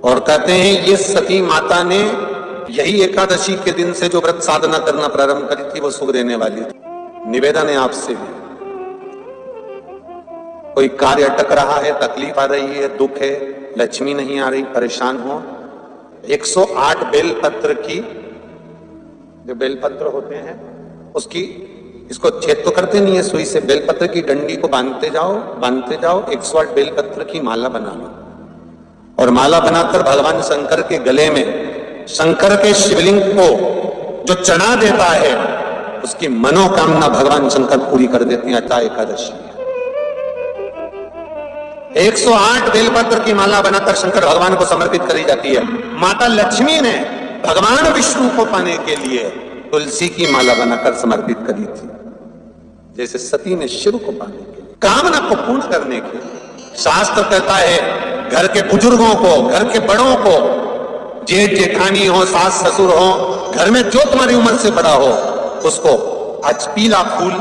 और कहते हैं ये सती माता ने यही एकादशी के दिन से जो व्रत साधना करना प्रारंभ करी थी वो सुख देने वाली थी। निवेदन है आपसे भी, कोई कार्य अटक रहा है, तकलीफ आ रही है, दुख है, लक्ष्मी नहीं आ रही, परेशान हो, 108 बेलपत्र की, जो बेलपत्र होते हैं उसकी, इसको छेद तो करते नहीं है सुई से, बेलपत्र की डंडी को बांधते जाओ 108 बेलपत्र की माला बना लो और माला बनाकर भगवान शंकर के गले में, शंकर के शिवलिंग को जो चढ़ा देता है उसकी मनोकामना भगवान शंकर पूरी कर देते हैं। अतः एकादशी 108 बेलपत्र की माला बनाकर शंकर भगवान को समर्पित करी जाती है। माता लक्ष्मी ने भगवान विष्णु को पाने के लिए तुलसी की माला बनाकर समर्पित करी थी, जैसे सती ने शिव को पाने के लिए, कामना को पूर्ण करने के लिए। शास्त्र कहता है घर के बुजुर्गों को, घर के बड़ों को, जेठ जेठानी हो, सास ससुर हो, घर में जो तुम्हारी उम्र से बड़ा हो, उसको आज पीला फूल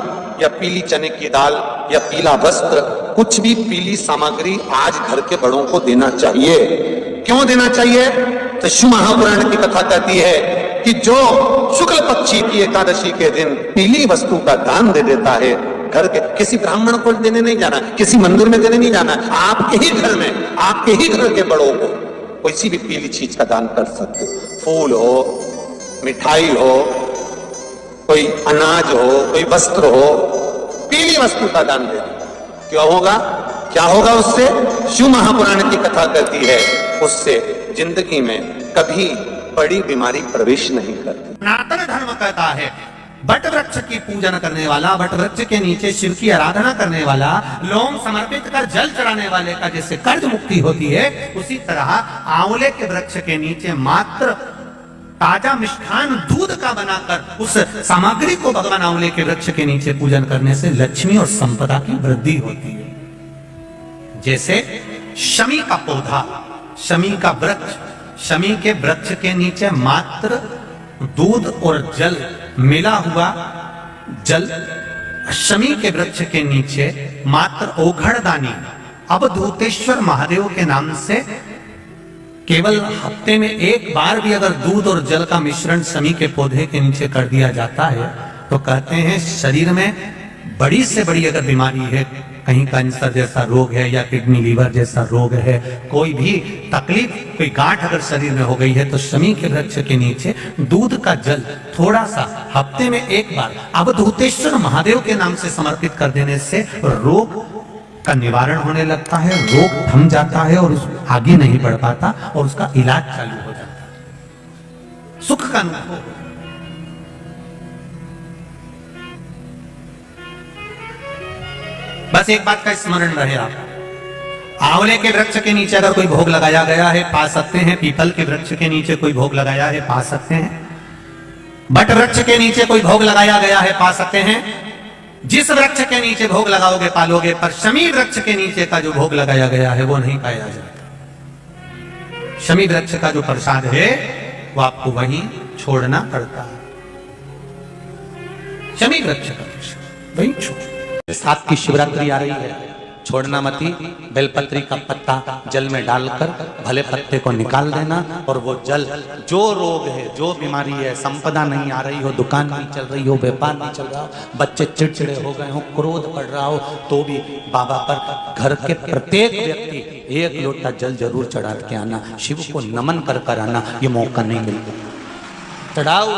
या पीली चने की दाल या पीला वस्त्र, कुछ भी पीली सामग्री आज घर के बड़ों को देना चाहिए। क्यों देना चाहिए? तो शिव महापुराण की कथा कहती है कि जो शुक्ल पक्षी की एकादशी के दिन पीली वस्तु का दान दे देता है, घर के किसी ब्राह्मण को देने नहीं जाना, किसी मंदिर में देने नहीं जाना, आपके ही घर में, आपके ही घर के बड़ों को कोई भी पीली चीज का दान कर सकते। फूल हो, मिठाई हो, कोई अनाज हो, कोई वस्त्र हो, पीली वस्तु का दान दे दो। क्यों होगा? क्या होगा उससे? शिव महापुराण की कथा कहती है उससे जिंदगी में कभी बड़ी बीमारी प्रवेश नहीं करती। सनातन धर्म कहता है बट वृक्ष की पूजन करने वाला, बट वृक्ष के नीचे शिव की आराधना करने वाला, लोम समर्पित कर जल चढ़ाने वाले का जैसे कर्ज मुक्ति होती है, उसी तरह आंवले के वृक्ष के नीचे मात्र ताजा मिष्ठान दूध का बनाकर उस सामग्री को भगवान आंवले के वृक्ष के नीचे पूजन करने से लक्ष्मी और संपदा की वृद्धि होती है। जैसे शमी का पौधा, शमी का वृक्ष, शमी के वृक्ष के नीचे मात्र दूध और जल मिला हुआ जल, शमी के वृक्ष के नीचे मात्र ओघड़दानी अवधूतेश्वर महादेव के नाम से केवल हफ्ते में एक बार भी अगर दूध और जल का मिश्रण शमी के पौधे के नीचे कर दिया जाता है तो कहते हैं शरीर में बड़ी से बड़ी अगर बीमारी है, कहीं कैंसर जैसा रोग है या किडनी लीवर जैसा रोग है, कोई भी तकलीफ, कोई गांठ अगर शरीर में हो गई है, तो शमी के वृक्ष के नीचे दूध का जल थोड़ा सा हफ्ते में एक बार अवधूतेश्वर महादेव के नाम से समर्पित कर देने से रोग का निवारण होने लगता है, रोग थम जाता है और आगे नहीं बढ़ पाता और उसका इलाज चालू हो जाता है, सुख का अनुभव। बस एक बात का स्मरण रहे, आप आंवले के वृक्ष के नीचे अगर कोई भोग लगाया गया है पा सकते हैं, पीपल के वृक्ष के नीचे कोई भोग लगाया है पा सकते हैं, बट वृक्ष के नीचे कोई भोग लगाया गया है पा सकते हैं। जिस वृक्ष के नीचे भोग लगाओगे पालोगे, पर शमी वृक्ष के नीचे का जो भोग लगाया गया है वो नहीं पाया जाता। शमी वृक्ष का जो प्रसाद है वो आपको वहीं छोड़ना पड़ता है। शमी वृक्ष का प्रसाद वहीं छोड़। सात की शिवरात्रि आ रही है, छोड़ना मती, बेलपत्री का पत्ता जल में डालकर भले पत्ते को निकाल देना और वो जल, जो रोग है, जो बीमारी है, संपदा नहीं आ रही हो, दुकान नहीं चल रही हो, व्यापार नहीं चल रहा हो, बच्चे चिड़चिड़े हो गए हो, क्रोध पड़ रहा हो, तो भी बाबा पर घर के प्रत्येक व्यक्ति एक लोटा जल जरूर चढ़ा के आना, शिव को नमन कर कर आना। ये मौका नहीं मिलता, चढ़ाओ।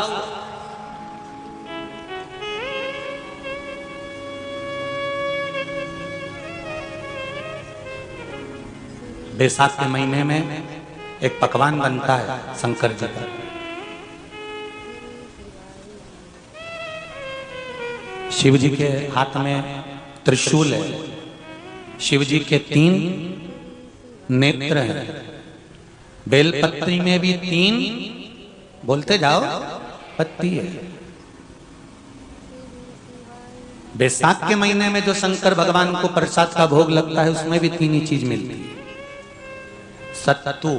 बैसाख के महीने में एक पकवान बनता है शंकर जी का, शिव जी के हाथ में त्रिशूल है, शिव जी के 3 नेत्र हैं, बेलपत्री में भी 3, बोलते जाओ, पत्ती है। बैसाख के महीने में जो शंकर भगवान को प्रसाद का भोग लगता है उसमें भी 3 ही चीज मिलती है। सत्तू,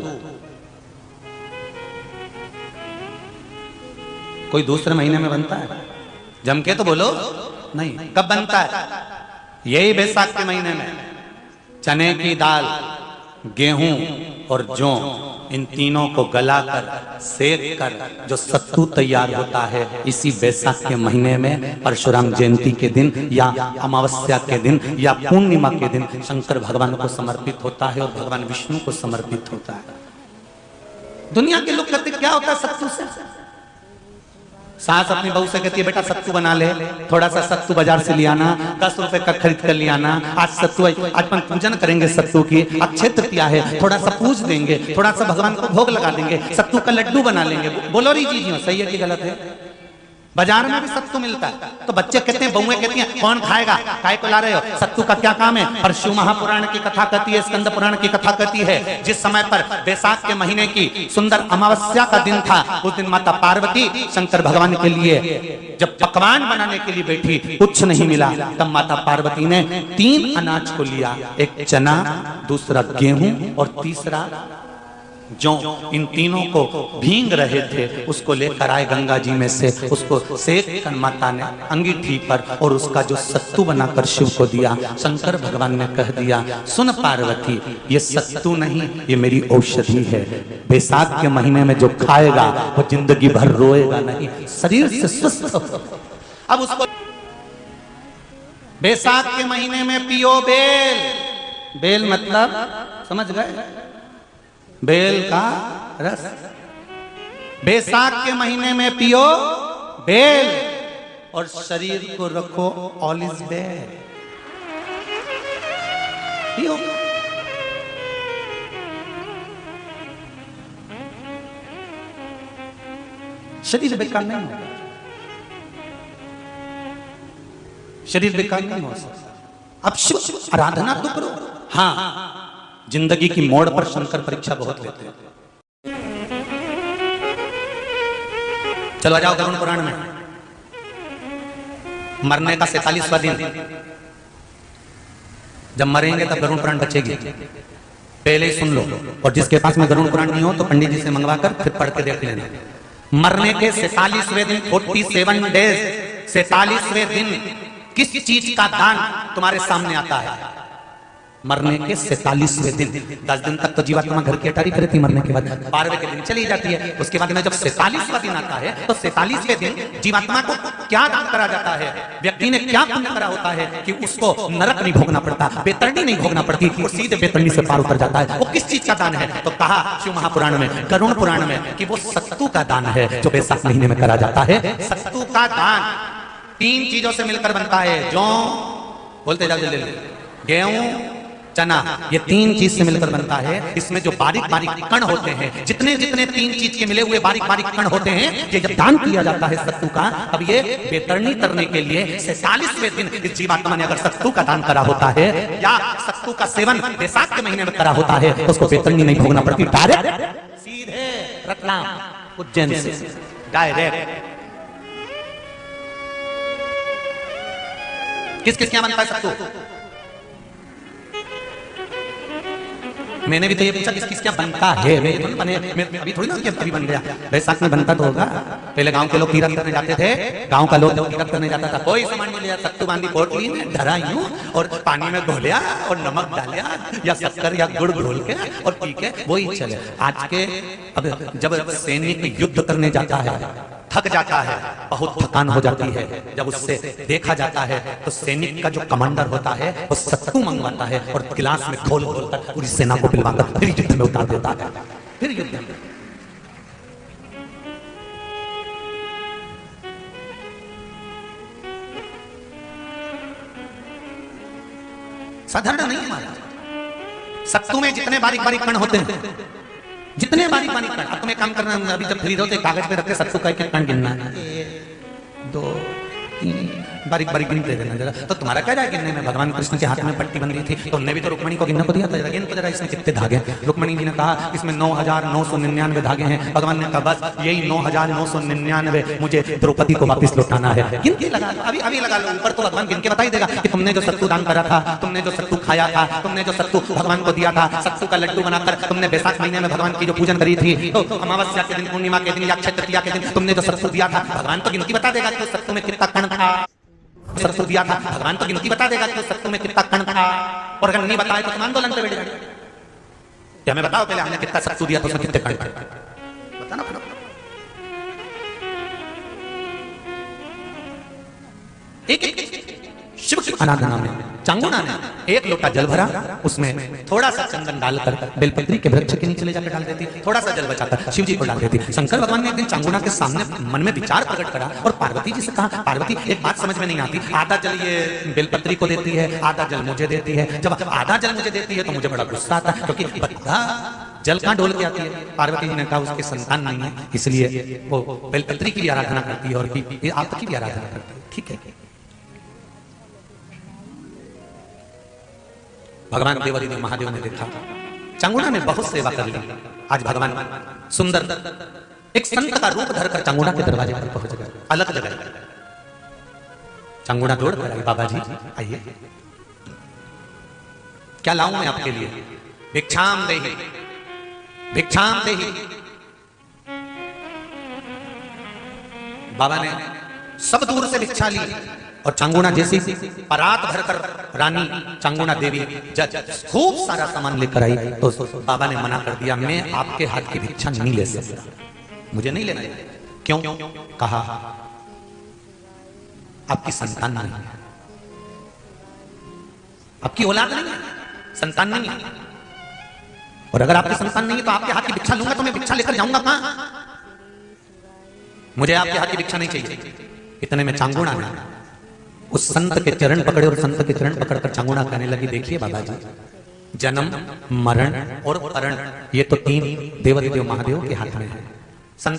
कोई दूसरे महीने में बनता है? जम के तो बोलो नहीं। कब बनता है? यही बैसाख के महीने में। चने की दाल, गेहूं और जौ, इन तीनों को गलाकर सेक कर जो सत्तू तैयार होता है, इसी बैसाख के महीने में परशुराम जयंती के दिन या अमावस्या के दिन या पूर्णिमा के दिन शंकर भगवान को समर्पित होता है और भगवान विष्णु को समर्पित होता है। दुनिया के लोग कहते क्या होता है सत्तू से? सास अपनी बहू से कहती है बेटा सत्तू बना ले, थोड़ा सा सत्तू बाजार से ले आना, 10 रुपए का खरीद कर ले आना, आज सत्तू, आज अपन पूजन करेंगे सत्तू की, अक्षय तृतीया है, थोड़ा सा पूज देंगे, थोड़ा सा भगवान को भोग लगा देंगे, सत्तू का लड्डू बना लेंगे। बोलो री जी सही है कि गलत है? बाजार में भी सत्तू मिलता है, तो बच्चे कहते हैं, बहुएं कहती हैं कौन खाएगा, काय को ला रहे हो, सत्तू का क्या काम है? और शिव महापुराण की कथा कहती है, स्कंद पुराण की कथा कहती है, जिस समय पर बैसाख के महीने की सुंदर अमावस्या का दिन था, उस दिन माता पार्वती शंकर भगवान के लिए जब पकवान बनाने के लिए बैठी, कुछ नहीं मिला, तब माता पार्वती ने 3 अनाज को लिया, एक चना, दूसरा गेहूं और तीसरा जौ। इन तीनों को भींग रहे थे, उसको लेकर आए गंगा जी में से, उसको सेक कर माता ने अंगीठी पर और उसका जो सत्तू बनाकर शिव को दिया। शंकर भगवान ने कह दिया, सुन पार्वती, ये सत्तू नहीं, ये मेरी औषधि है। बैसाख के महीने में जो खाएगा वो जिंदगी भर रोएगा नहीं, शरीर से स्वस्थ हो। अब उसको बैसाख के महीने में पियो बेल। बेल मतलब समझ गए? बेल का रस। बैसाख के महीने में पियो बेल और शरीर को रखो ऑलिव बेल। पियो। शरीर बेकार नहीं होगा, शरीर बेकार नहीं हो सकता। अब शिव आराधना तो करो। हाँ, जिंदगी की मोड़ पर शंकर परीक्षा बहुत लेते हैं। चलो आ जाओ गरुड़ पुराण में, मरने का 47वां दिन। जब मरेंगे तब गरुड़ पुराण बचेगी, पहले ही सुन लो। और जिसके पास में गरुड़ पुराण नहीं हो तो पंडित जी से मंगवाकर फिर पढ़ के देख लेना। मरने के 47वें दिन, 47 डेज, 47वें दिन किस चीज का दान तुम्हारे सामने आता है? मरने के 47वें दिन। 10 दिन तक तो जीवात्मा घर की अटारी करती, मरने के बाद 12वें के दिन चली जाती है। उसके बाद में जब 47वां दिन आता है तो 47वें दिन जीवात्मा को क्या दान करा जाता है? व्यक्ति ने क्या पुण्य करा होता है कि उसको नरक नहीं भोगना पड़ता, बेतरणी नहीं भोगना पड़ती, वो सीधे बेतरणी से पार उतर जाता है। वो किस चीज का दान है? तो कहा शिव महापुराण में, गरुड़ पुराण में, कि वो सत्तू का दान है जो बैसाख महीने में करा जाता है। सत्तू का दान 3 चीजों से मिलकर बनता है। जौ, बोलते जाओ जल्दी, गेहूं, चना, ये 3 चीज से मिलकर बनता है। इसमें जो बारीक बारीक कण होते हैं, जितने जितने 3 चीज के मिले हुए बारीक बारीक कण होते हैं, ये जब दान किया जाता है सत्तू का, अब ये बेतरणी करने के लिए 46वें दिन इस जीवात्मा ने अगर सत्तू का दान करा होता है या सत्तू का सेवन बैसाख के महीने में करा होता है तो उसको बेतरणी नहीं भोगना पड़ती, डायरेक्ट सीधे रतलाम उज्जैन से डायरेक्ट। किस किस क्या बनता है सत्तू? मैंने भी तो ये पूछा किस किस क्या बनता है। मैं अभी थोड़ी ना कि अभी बन गया, बैसाख में बनता तो होगा। पहले गांव के लोग तीरथ करने जाते थे, गांव का लोग तीरथ करने जाता था, कोई सामान नहीं लिया, सत्तू बांधी पोटली में धरा यूं और पानी में घोलिया और नमक डालिया या शक्कर या गुड़ घोल के और पी के वही चले। आज के अब जब सैनिक युद्ध करने जाता है, थक जाता है, बहुत थकान हो जाती है, जब उससे देखा जाता है तो सैनिक का जो कमांडर होता है वो सत्तू मंगवाता है और गिलास में घोल घोल कर पूरी सेना को पिलवाकर फिर युद्ध में उतार देता है। फिर युद्ध में साधारण नहीं है महाराज। सत्तू में जितने बारीक बारीक कण होते हैं, जितने बारीक बारीक कण, अब तुम्हें काम करना, अभी जब खरीदो तो कागज पे रख के सत्तू का एक कण गिनना है, 1 2 3 बारीक बारीक गिनते रहना जरा। तो तुम्हारा क्या जाए गिनने में? भगवान कृष्ण के हाथ में पट्टी बंधी थी तो उन्हें भी तो रुक्मणी को गिनने को दिया था, जरा गिन तो जरा इसमें कितने धागे। रुक्मणी जी ने कहा इसमें 9999 धागे हैं। भगवान ने कहा बस यही 9999 मुझे द्रौपदी को वापस लौटाना है। गिन के लगा लो, अभी अभी लगा लो, ऊपर तो भगवान गिन के बता ही देगा कि तुमने जो सत्तू दान करा था, तुमने जो सत्तू खाया था, तुमने जो सत्तू भगवान को दिया था, सत्तू का लड्डू बनाकर तुमने बैसाख महीने में भगवान की जो पूजन करी थी, तो अमावस्या के दिन, पूर्णिमा के दिन या अक्षय तृतीया के दिन तुमने जो सत्तू दिया था, भगवान तो गिनती बता देगा कि सत्तू में कितना कण था। सत्तू दिया था, भगवान तो गिनती बता देगा कि सत्तू में कितना कण था, और अगर नहीं बताए तो तुम आंदोलन पे बैठ जाओ। हमें बताओ पहले, हमने कितना सत्सु दिया तो उसमें कितने कण बताना पड़ा। एक शिव की आराधना में चांगुना ने एक लोटा जल भरा, उसमें थोड़ा सा चंदन डालकर बेलपत्री के वृक्ष के नीचे ले जाकर डाल देती, थोड़ा सा जल बचाकर शिव जी को डाल देती। शंकर भगवान ने एक दिन चांगुना के सामने मन में विचार प्रकट करा और पार्वती जी से कहा, पार्वती एक बात समझ में नहीं आती, आधा जल ये बेलपत्री को देती है, आधा जल मुझे देती है। जब आधा जल मुझे देती है तो मुझे बड़ा गुस्सा आता है, क्योंकि बद्धा जल कहाँ डोल के आती है। पार्वती जी ने कहा उसके संतान नहीं है, इसलिए वो बेलपत्री की भी आराधना करती है और आपकी भी आराधना करती है। ठीक है, भगवान देवादिदेव महादेव ने देखा चांगुना ने बहुत सेवा कर ली। आज भगवान सुंदर एक संत का रूप धरकर चांगुना के दरवाजे पर पहुंच गए, अलग जगह। चांगुना दौड़ कर आई, बाबा जी आइए, क्या लाऊं मैं आपके लिए? भिक्षाम देहि, भिक्षाम देहि। बाबा ने सब दूर से भिक्षा ली और चांगुना जैसी परात भरकर रानी चांगुना देवी खूब सारा सामान लेकर आई तो बाबा ने मना कर दिया, मैं आपके हाथ की भिक्षा नहीं ले सकता, मुझे नहीं लेना। क्यों? कहा आपकी संतान नहीं है, आपकी औलाद नहीं है, संतान नहीं है, और अगर आपकी संतान नहीं है तो आपके हाथ की भिक्षा लूंगा तो मैं भिक्षा लेकर जाऊंगा कहां? मुझे आपके हाथ की भिक्षा नहीं चाहिए। इतने में चांगुना ने उस संत के चरण पकड़े और संत के चरण पकड़कर चांगुना कहने लगी, देखिए बाबा जी, जन्म मरण और परण ये तो तीन देवादिदेव महादेव के हाथ में है। संतान